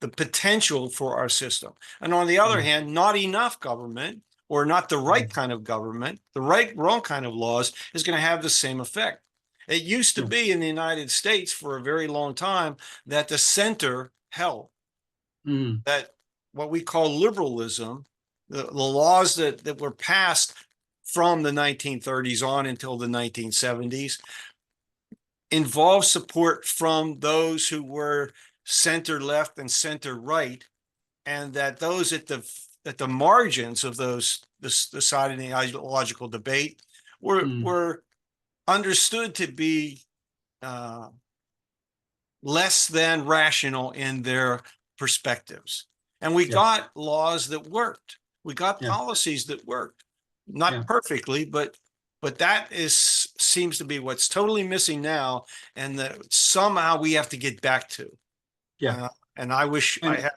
the potential for our system. And on the other Mm. hand, not enough government or not the right kind of government, the wrong kind of laws is going to have the same effect. It used to Yeah. be in the United States for a very long time that the center held, Mm. that what we call liberalism, the laws that were passed from the 1930s on until the 1970s, involved support from those who were center left and center right, and that those at the margins of the side of the ideological debate Mm. were understood to be uh, less than rational in their perspectives. And we Yeah. got laws that worked. We got Yeah. policies that worked, Yeah. not perfectly, but that is seems to be what's totally missing now, and that somehow we have to get back to. Yeah. Uh, and I wish I And had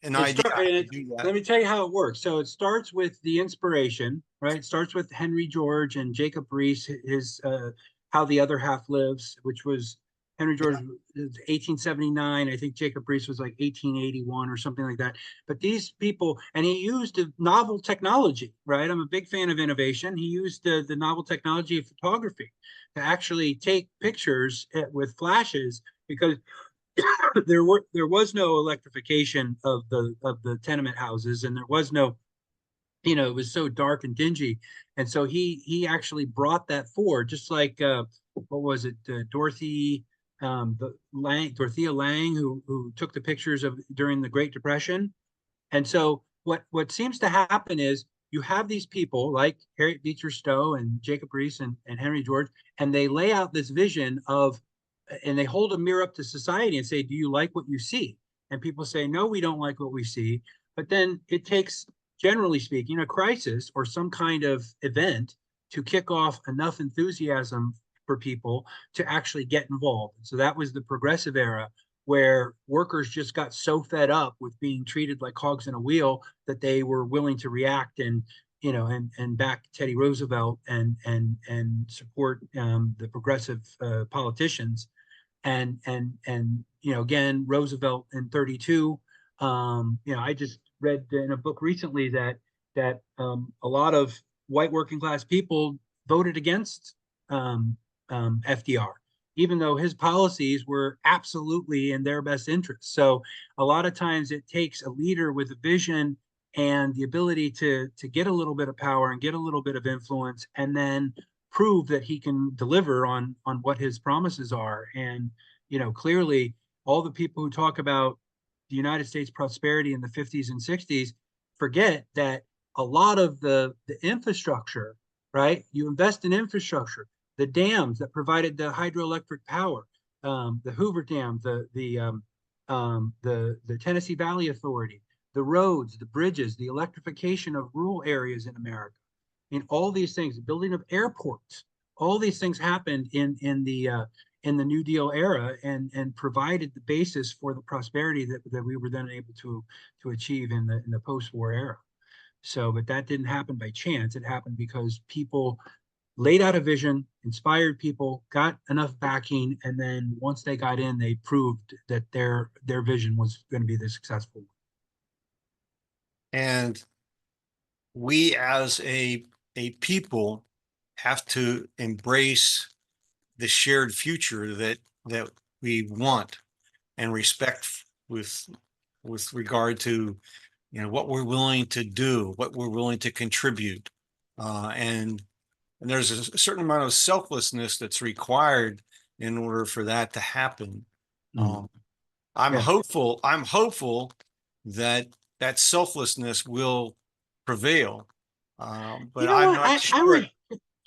an it idea start how and to it, do that. let me tell you how it works. So it starts with the inspiration, right? It starts with Henry George and Jacob Riis, his How the Other Half Lives, which was Henry George 1879. I think Jacob Riis was like 1881 or something like that. But these people, and he used a novel technology, right? I'm a big fan of innovation. He used the novel technology of photography to actually take pictures with flashes, because there was no electrification of the tenement houses, and there was no, it was so dark and dingy. And so he actually brought that forward, just like what was it, Dorothea Lange, who took the pictures of during the Great Depression. And so what seems to happen is you have these people like Harriet Beecher Stowe and Jacob Riis and Henry George, and they lay out this vision of, and they hold a mirror up to society and say, do you like what you see? And people say, no, we don't like what we see. But then it takes, generally speaking, a crisis or some kind of event to kick off enough enthusiasm for people to actually get involved. So that was the progressive era, where workers just got so fed up with being treated like cogs in a wheel that they were willing to react and back Teddy Roosevelt and support the progressive politicians. And again, Roosevelt in 32. I just read in a book recently that a lot of white working class people voted against FDR, even though his policies were absolutely in their best interest. So a lot of times it takes a leader with a vision and the ability to get a little bit of power and get a little bit of influence, and then prove that he can deliver on what his promises are. And clearly, all the people who talk about the United States prosperity in the 50s and 60s forget that a lot of the infrastructure, right? You invest in infrastructure, the dams that provided the hydroelectric power, the Hoover Dam, the Tennessee Valley Authority, the roads, the bridges, the electrification of rural areas in America. I mean, all these things, the building of airports, all these things happened in in the New Deal era, and provided the basis for the prosperity that we were then able to achieve in the post-war era. So, but that didn't happen by chance. It happened because people laid out a vision, inspired people, got enough backing, and then once they got in, they proved that their vision was going to be the successful one. And we as a people have to embrace the shared future that we want and respect with regard to, you know, what we're willing to do, what we're willing to contribute. And there's a certain amount of selflessness that's required in order for that to happen. Mm. Um, Yeah. I'm hopeful that that selflessness will prevail. You But know I'm what? not sure.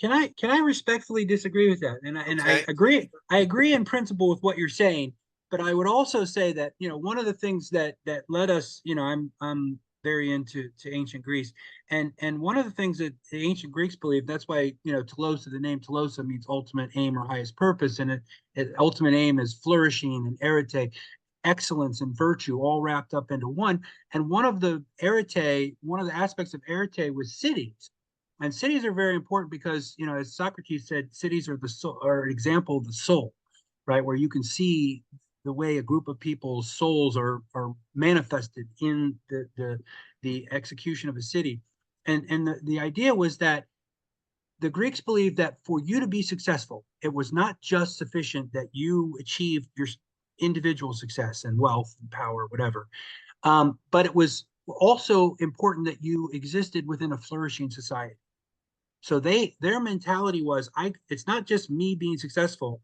Can I respectfully disagree with that? And I Okay. agree. I agree in principle with what you're saying, but I would also say that, one of the things that led us, I'm very into ancient Greece, and one of the things that the ancient Greeks believed, that's why, Telosa, the name Telosa means ultimate aim or highest purpose, and ultimate aim is flourishing and arete, excellence and virtue, all wrapped up into one. And one of the aspects of arete was cities. And cities are very important because, as Socrates said, cities are the soul, are an example of the soul, right? Where you can see the way a group of people's souls are manifested in the execution of a city. And the idea was that the Greeks believed that for you to be successful, it was not just sufficient that you achieved your individual success and wealth and power, whatever, but it was also important that you existed within a flourishing society. So their mentality was, it's not just me being successful,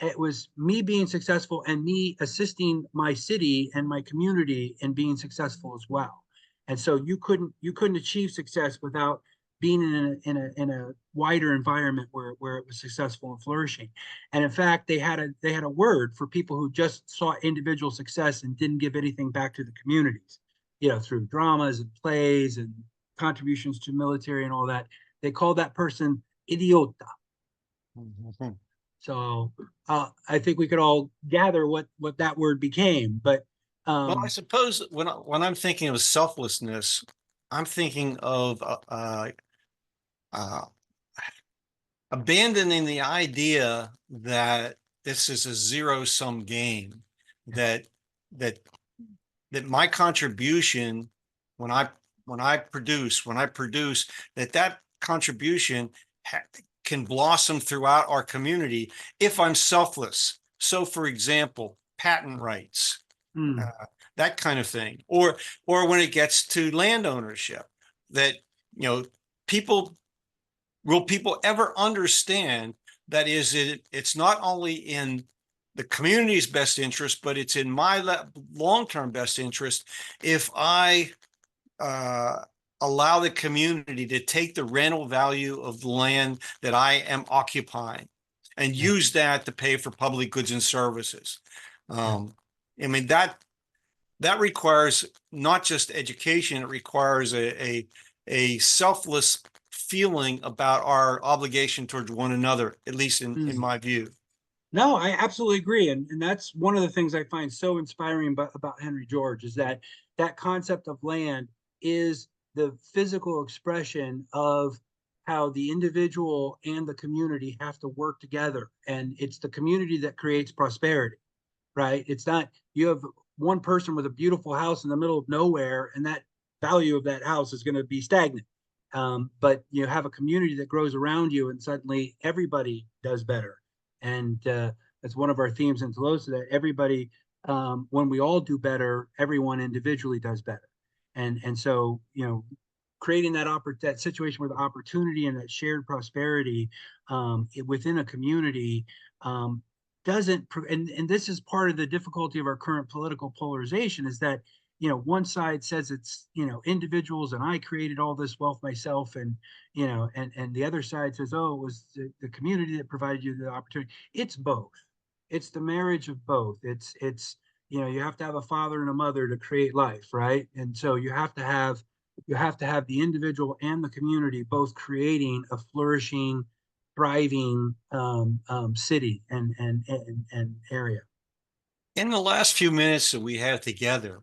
it was me being successful and me assisting my city and my community in being successful as well. And so you couldn't achieve success without being in a wider environment where it was successful and flourishing. And in fact, they had a word for people who just saw individual success and didn't give anything back to the communities, through dramas and plays and contributions to military and all that. They called that person idiota. Mhm. So I think we could all gather what that word became. But Well, I um, suppose when I'm thinking of selflessness, I'm thinking of uh, abandoning the idea that this is a zero-sum game, that that that my contribution when I when I produce, that contribution can blossom throughout our community if I'm selfless. So, for example, patent rights, mm, uh, that kind of thing, or when it gets to land ownership, that, you know, people will people ever understand that it's not only in the community's best interest, but it's in my long-term best interest if I uh, allow the community to take the rental value of the land that I am occupying and yeah, use that to pay for public goods and services. yeah. Um, I mean, that requires not just education, it requires a selfless feeling about our obligation towards one another, at least in Mm. my view. No, I absolutely agree, and that's one of the things I find so inspiring about Henry George is that concept of land is the physical expression of how the individual and the community have to work together, and it's the community that creates prosperity, right? It's not you have one person with a beautiful house in the middle of nowhere, and that value of that house is going to be stagnant. But you have a community that grows around you, and suddenly everybody does better. And that's one of our themes in Telosa, that everybody, when we all do better, everyone individually does better. And so, creating that situation where the opportunity and that shared prosperity within a community um, doesn't and this is part of the difficulty of our current political polarization, is that one side says it's individuals and I created all this wealth myself, and and the other side says, oh, it was the community that provided you the opportunity. It's both. It's the marriage of both. It's you have to have a father and a mother to create life, right? And so you have to have the individual and the community both creating a flourishing thriving city and area. In the last few minutes that we have together,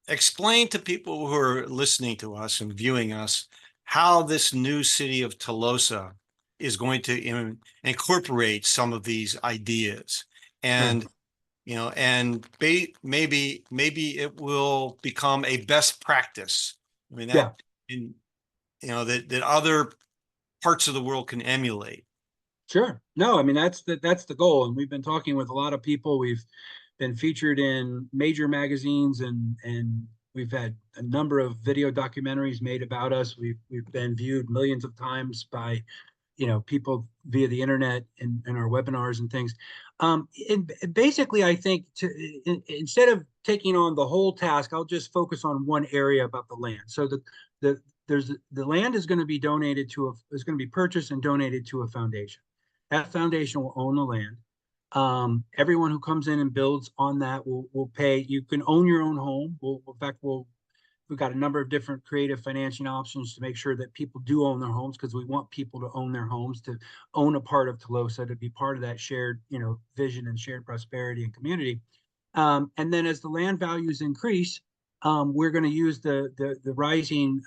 explain to people who are listening to us and viewing us how this new city of Tolosa is going to incorporate some of these ideas, Sure. and maybe it will become a best practice. I mean Yeah. that other parts of the world can emulate. Sure. No, I mean that's the goal, and we've been talking with a lot of people. We've been featured in major magazines, and we've had a number of video documentaries made about us. We've been viewed millions of times by people via the internet and our webinars and things. And basically, I think instead of taking on the whole task, I'll just focus on one area about the land. So the land is going to be donated is going to be purchased and donated to a foundation. That foundation will own the land. Everyone who comes in and builds on that will pay. You can own your own home. In fact, we've got a number of different creative financing options to make sure that people do own their homes, because we want people to own their homes, to own a part of Tolosa, to be part of that shared, vision and shared prosperity and community. And then as the land values increase, we're going to use the rising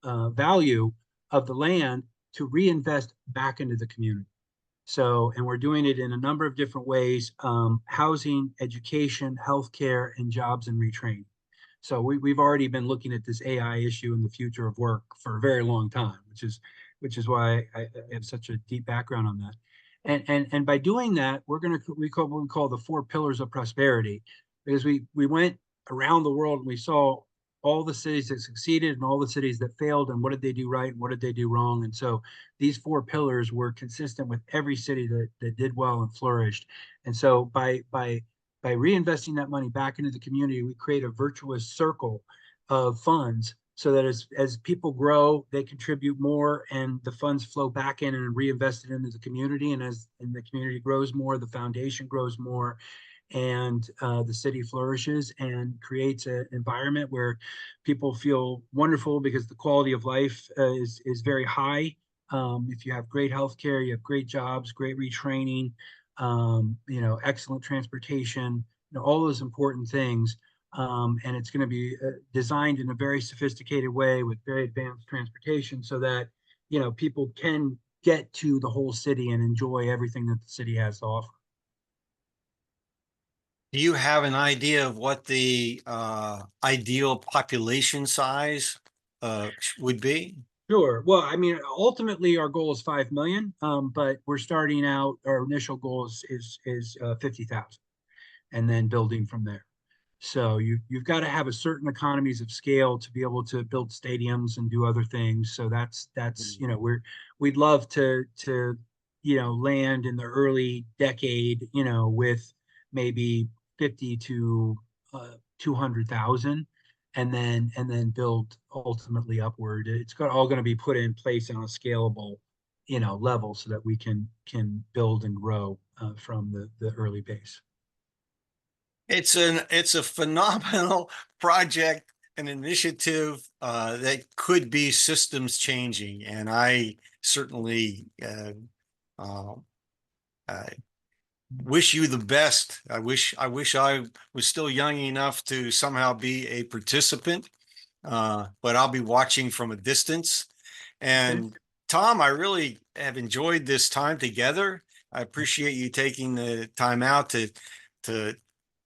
value of the land to reinvest back into the community. So, and we're doing it in a number of different ways: housing, education, healthcare, and jobs and retraining. So we've already been looking at this AI issue in the future of work for a very long time, which is why I have such a deep background on that. And by doing that, we call what we call the four pillars of prosperity, because we went around the world and we saw all the cities that succeeded and all the cities that failed, and what did they do right and what did they do wrong. And so these four pillars were consistent with every city that did well and flourished. And so by reinvesting that money back into the community, we create a virtuous circle of funds, so that as people grow, they contribute more, and the funds flow back in and reinvested into the community. And the community grows more, the foundation grows more, and the city flourishes and creates an environment where people feel wonderful, because the quality of life is very high. If you have great healthcare, you have great jobs, great retraining, excellent transportation, all those important things. And it's going to be designed in a very sophisticated way with very advanced transportation, so that people can get to the whole city and enjoy everything that the city has to offer. Do you have an idea of what the ideal population size would be? Sure. Well, I mean, ultimately our goal is 5 million, but we're starting out. Our initial goal is 50,000, and then building from there. So you've got to have a certain economies of scale to be able to build stadiums and do other things. So that's we'd love to land in the early decade, with maybe 50 to 200,000, and then build ultimately upward. It's all going to be put in place on a scalable level, so that we can build and grow from the early base. It's a phenomenal project, an initiative that could be systems changing, and I certainly uh, wish you the best. I wish I was still young enough to somehow be a participant, but I'll be watching from a distance. Okay. And Tom, I really have enjoyed this time together. I appreciate you taking the time out to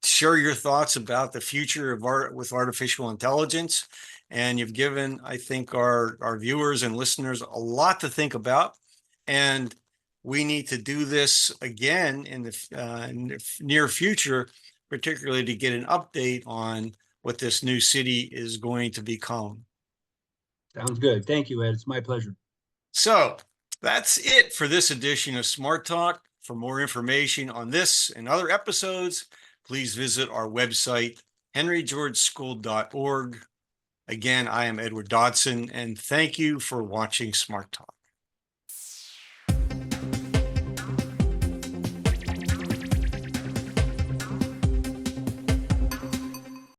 share your thoughts about the future of art with artificial intelligence. And you've given, I think, our viewers and listeners a lot to think about. And we need to do this again in the near future, particularly to get an update on what this new city is going to become. Sounds good. Thank you, Ed. It's my pleasure. So that's it for this edition of Smart Talk. For more information on this and other episodes, please visit our website, henrygeorgeschool.org. Again, I am Edward Dodson, and thank you for watching Smart Talk.